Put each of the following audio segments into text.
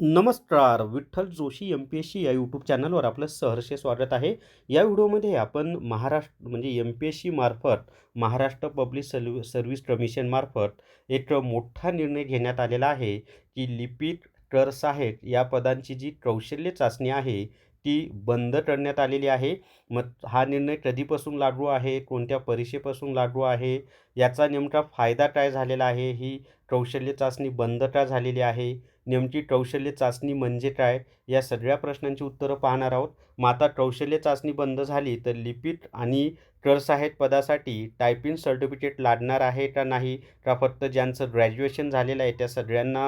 नमस्कार. विठ्ठल जोशी एम-पी-एस-सी या यूट्यूब चॅनलवर आपलं सहर्ष स्वागत आहे. या व्हिडिओमध्ये आपण महाराष्ट्र म्हणजे एम-पी-एस-सी मार्फत महाराष्ट्र पब्लिक सर्व्हिस कमिशनमार्फत एक मोठा निर्णय घेण्यात आलेला आहे, की लिपिक, कर सहाय्यक या पदांची जी कौशल्य चाचणी आहे, ती बंद करण्यात आलेली आहे. मग हा निर्णय कधीपासून लागू आहे, कोणत्या परीक्षेपासून लागू आहे, याचा नेमका फायदा काय झालेला आहे, ही कौशल्य चाचणी बंद का झालेली आहे, नेमकी कौशल्य चाचणी म्हणजे काय? या सगळ्या प्रश्नांची उत्तरं पाहणार आहोत. मग आता कौशल्य चाचणी बंद झाली तर लिपिक आणि कर सहाय्यक पदासाठी टायपिंग सर्टिफिकेट लागणार आहे का नाही? का फक्त ज्यांचं ग्रॅज्युएशन झालेलं आहे त्या सगळ्यांना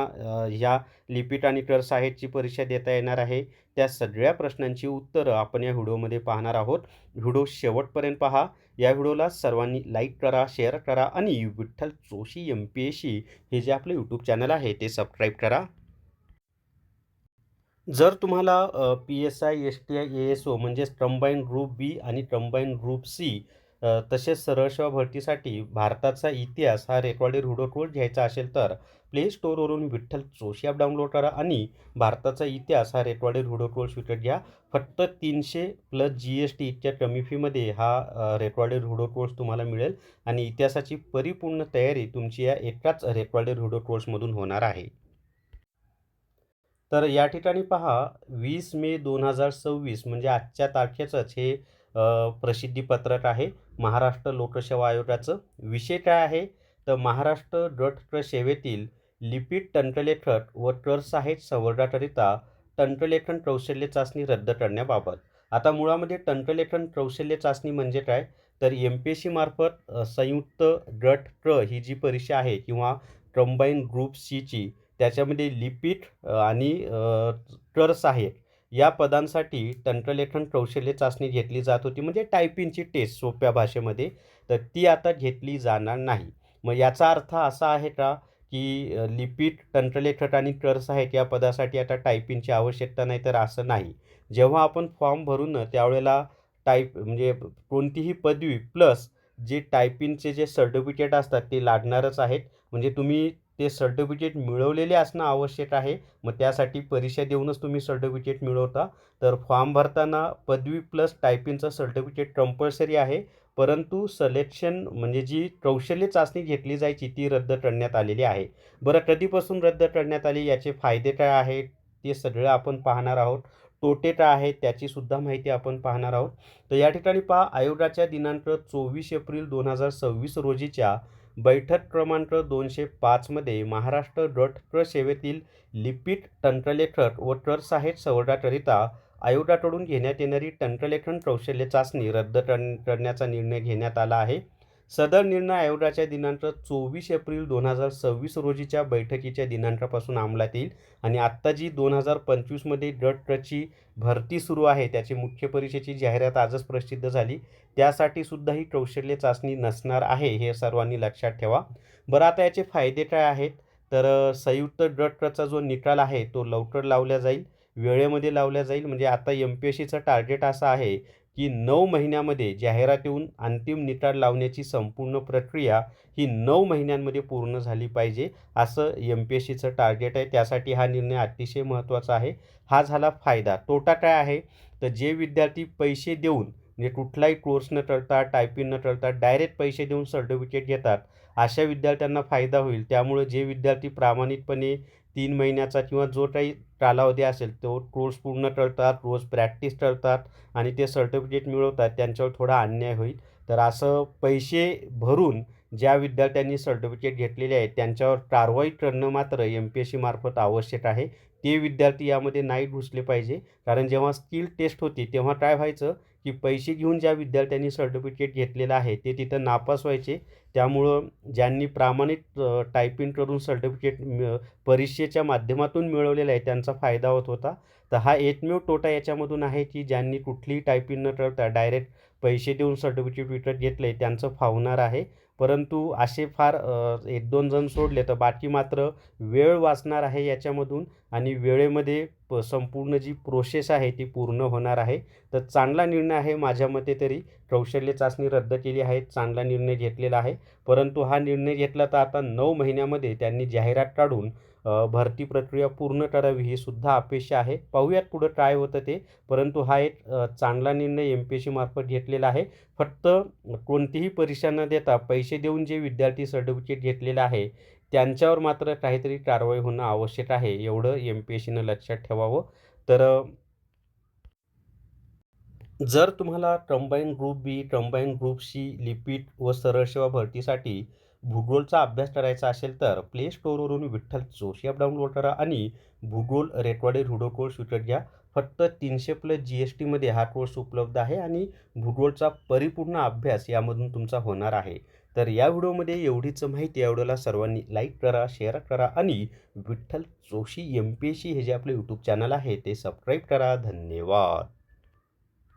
ह्या लिपिक आणि कर सहाय्यकची परीक्षा देता येणार आहे? त्या सगळ्या प्रश्नांची उत्तरं आपण या व्हिडिओमध्ये पाहणार आहोत. व्हिडिओ शेवटपर्यंत पहा. या व्हिडिओला सर्वांनी लाईक करा, शेअर करा आणि विठ्ठल जोशी एम-पी-एस-सी हे जे आपलं यूट्यूब चॅनल आहे ते सबस्क्राईब करा. जर तुम्हाला पी-एस-आय, एस-टी-आय, ए-एस-ओ म्हणजेच कंबाईंड ग्रुप बी आणि कंबाईंड ग्रुप सी तसेच सरळ सेवा भरतीसाठी भारताचा इतिहास हा रेकॉर्डेड व्हिडिओ कोर्स घ्यायचा असेल तर प्ले स्टोअरवरून विठ्ठल जोशी ॲप डाउनलोड करा आणि भारताचा इतिहास हा रेकॉर्डेड व्हिडिओ कोर्स विकत घ्या. फक्त 300 प्लस जी-एस-टी इतक्या कमी फीमध्ये हा रेकॉर्डेड व्हिडिओ कोर्स तुम्हाला मिळेल आणि इतिहासाची परिपूर्ण तयारी तुमची या एकाच रेकॉर्डेड व्हिडिओ कोर्समधून होणार आहे. तर या ठिकाणी पहा 20 मे 2026 म्हणजे आजच्या तारखेचंच हे प्रसिद्धीपत्रक आहे महाराष्ट्र लोकसेवा आयोगाचं. विषय काय आहे तर महाराष्ट्र गट सेवेतील लिपिक टंकलेखक व कर सहाय्यक संवर्गाकरिता टंकलेखन कौशल्य चाचणी रद्द करण्याबाबत. आता मुळामध्ये टंकलेखन कौशल्य चाचणी म्हणजे काय तर एम-पी-एस-सी मार्फत संयुक्त गट क ही जी परीक्षा आहे किंवा कंबाईन ग्रुप सीची त्याच्यामध्ये लिपिक आणि कर सहाय्यक या पदांसाठी तंत्रलेखन कौशल्य चाचणी घेतली जात होती म्हणजे टायपिंगची टेस्ट सोप्या भाषेमध्ये. तर ती आता घेतली जाणार नाही. मग याचा अर्थ असा आहे का की लिपिक, तंत्रलेखक आणि कर सहाय्यक या पदासाठी आता टायपिंगची आवश्यकता नाही? तर असं नाही. जेव्हा आपण फॉर्म भरू ना त्यावेळेला टाईप म्हणजे कोणतीही पदवी प्लस जे टायपिंगचे जे सर्टिफिकेट असतात ते लागणारच आहेत. म्हणजे तुम्ही ते सर्टिफिकेट मिळवलेले असणं आवश्यक आहे. मग त्यासाठी परीक्षा देऊनच तुम्ही सर्टिफिकेट मिळवता. तर फॉर्म भरताना पदवी प्लस टायपिंगचं सर्टिफिकेट कंपल्सरी आहे. परंतु सिलेक्शन म्हणजे जी कौशल्य चाचणी घेतली जायची ती रद्द करण्यात आलेली आहे. बरं कधीपासून रद्द करण्यात आली, याचे फायदे काय आहेत ते सगळं आपण पाहणार आहोत. तोटे काय आहेत त्याचीसुद्धा माहिती आपण पाहणार आहोत. तर या ठिकाणी पहा आयोगाच्या दिनांक 24 एप्रिल 2026 रोजीच्या बैठक क्रमांक 205 मध्ये महाराष्ट्र गट क सेवेतील लिपिक, तंत्रलेखक व कर सहाय्यक संवर्गाकरिता आयोगाकडून घेण्यात येणारी तंत्रलेखन कौशल्य चाचणी रद्द करण्याचा निर्णय घेण्यात आला आहे. सदर निर्णय आयोगाच्या दिनांक 24 एप्रिल 2026 रोजीच्या बैठकीच्या दिनांकापासून अंमलात येईल आणि आत्ता जी 2025 मध्ये गट क ची भरती सुरू आहे त्याची मुख्य परीक्षेची जाहिरात आजच प्रसिद्ध झाली. त्यासाठी सुद्धा ही कौशल्य चाचणी नसणार आहे हे सर्वांनी लक्षात ठेवा. बरं आता याचे फायदे काय आहेत तर संयुक्त गट कचा जो निकाल आहे तो लवकर लावला जाईल, वेळेमध्ये लावला जाईल. म्हणजे आता एम-पी-एस-सीचं टार्गेट असं आहे की 9 महिन्यामध्ये जाहिरात येऊन अंतिम निकाल लावण्याची संपूर्ण प्रक्रिया ही 9 महिन्यांमध्ये पूर्ण झाली पाहिजे असं एम-पी-एस-सीचं टार्गेट आहे. त्यासाठी हा निर्णय अतिशय महत्त्वाचा आहे. हा झाला फायदा. तोटा काय आहे तर जे विद्यार्थी पैसे देऊन म्हणजे कुठलाही कोर्स न करता, टायपिंग न करता डायरेक्ट पैसे देऊन सर्टिफिकेट घेतात, अशा विद्यार्थ्यांना फायदा होईल. त्यामुळे जे विद्यार्थी प्रामाणिकपणे 3 महिन्याचा किंवा जो काही कालावधी असेल तो कोर्स पूर्ण करतात, रोज प्रॅक्टिस करतात आणि ते सर्टिफिकेट मिळवतात, त्यांच्यावर थोडा अन्याय होईल. तर असं पैसे भरून ज्या विद्यार्थ्यांनी सर्टिफिकेट घेतलेले आहेत त्यांच्यावर कारवाई करणं मात्र एम-पी-एस-सी मार्फत आवश्यक आहे. ते विद्यार्थी यामध्ये नाही घुसले पाहिजे. कारण जेव्हा स्किल टेस्ट होती तेव्हा काय व्हायचं की पैसे घेऊन ज्या विद्यार्थ्यांनी सर्टिफिकेट घेतलेलं आहे ते तिथं नापास व्हायचे. त्यामुळं ज्यांनी प्रामाणिक टायपिंग करून सर्टिफिकेट परीक्षेच्या माध्यमातून मिळवलेलं आहे त्यांचा फायदा होत होता. तर हा एकमेव तोटा याच्यामधून आहे की ज्यांनी कुठलीही टायपिंग न करता डायरेक्ट पैसे देऊन सर्टिफिकेट विकत घेतले त्यांचं फावणार आहे. परंतु असे फार 1-2 जण सोडले तर बाकी मात्र वेळ वाचणार आहे याच्यामधून आणि वेळेमध्ये संपूर्ण जी प्रोसेस आहे ती पूर्ण होणार आहे. तर चांगला निर्णय आहे माझ्या मते तरी. कौशल्य चाचणी रद्द केली आहे, चांगला निर्णय घेतलेला आहे. परंतु हा निर्णय घेतला तर आता 9 महिन्यामध्ये त्यांनी जाहिरात काढून भरती प्रक्रिया पूर्ण करावी ही सुद्धा अपेक्षा आहे. पाहूयात पुढं काय होतं ते. परंतु हा एक चांगला निर्णय एम-पी-एस-सी मार्फत घेतलेला आहे. फक्त कोणतीही परीक्षा न देता पैसे देऊन जे विद्यार्थी सर्टिफिकेट घेतलेलं आहे, त्यांच्यावर मात्र काहीतरी कारवाई होणं आवश्यक आहे. एवढं एम-पी-एस-सीनं लक्षात ठेवावं. तर जर तुम्हाला कंबाईन ग्रुप बी, कंबाईन ग्रुप सी, लिपिक व सरळ सेवा भरतीसाठी भूगोलचा अभ्यास करायचा असेल तर प्ले स्टोअरवरून विठ्ठल जोशी ॲप डाउनलोड करा आणि भूगोल रेकॉर्डेड व्हिडिओ कोर्स विकत घ्या. फक्त 300+ GSTमध्ये हा कोर्स उपलब्ध आहे आणि भूगोलचा परिपूर्ण अभ्यास यामधून तुमचा होणार आहे. तर या व्हिडिओमध्ये एवढीच माहिती. या व्हिडिओला सर्वांनी लाईक करा, शेअर करा आणि विठ्ठल जोशी एम-पी-एस-सी हे जे आपले यूट्यूब चॅनल आहे ते सबस्क्राईब करा. धन्यवाद.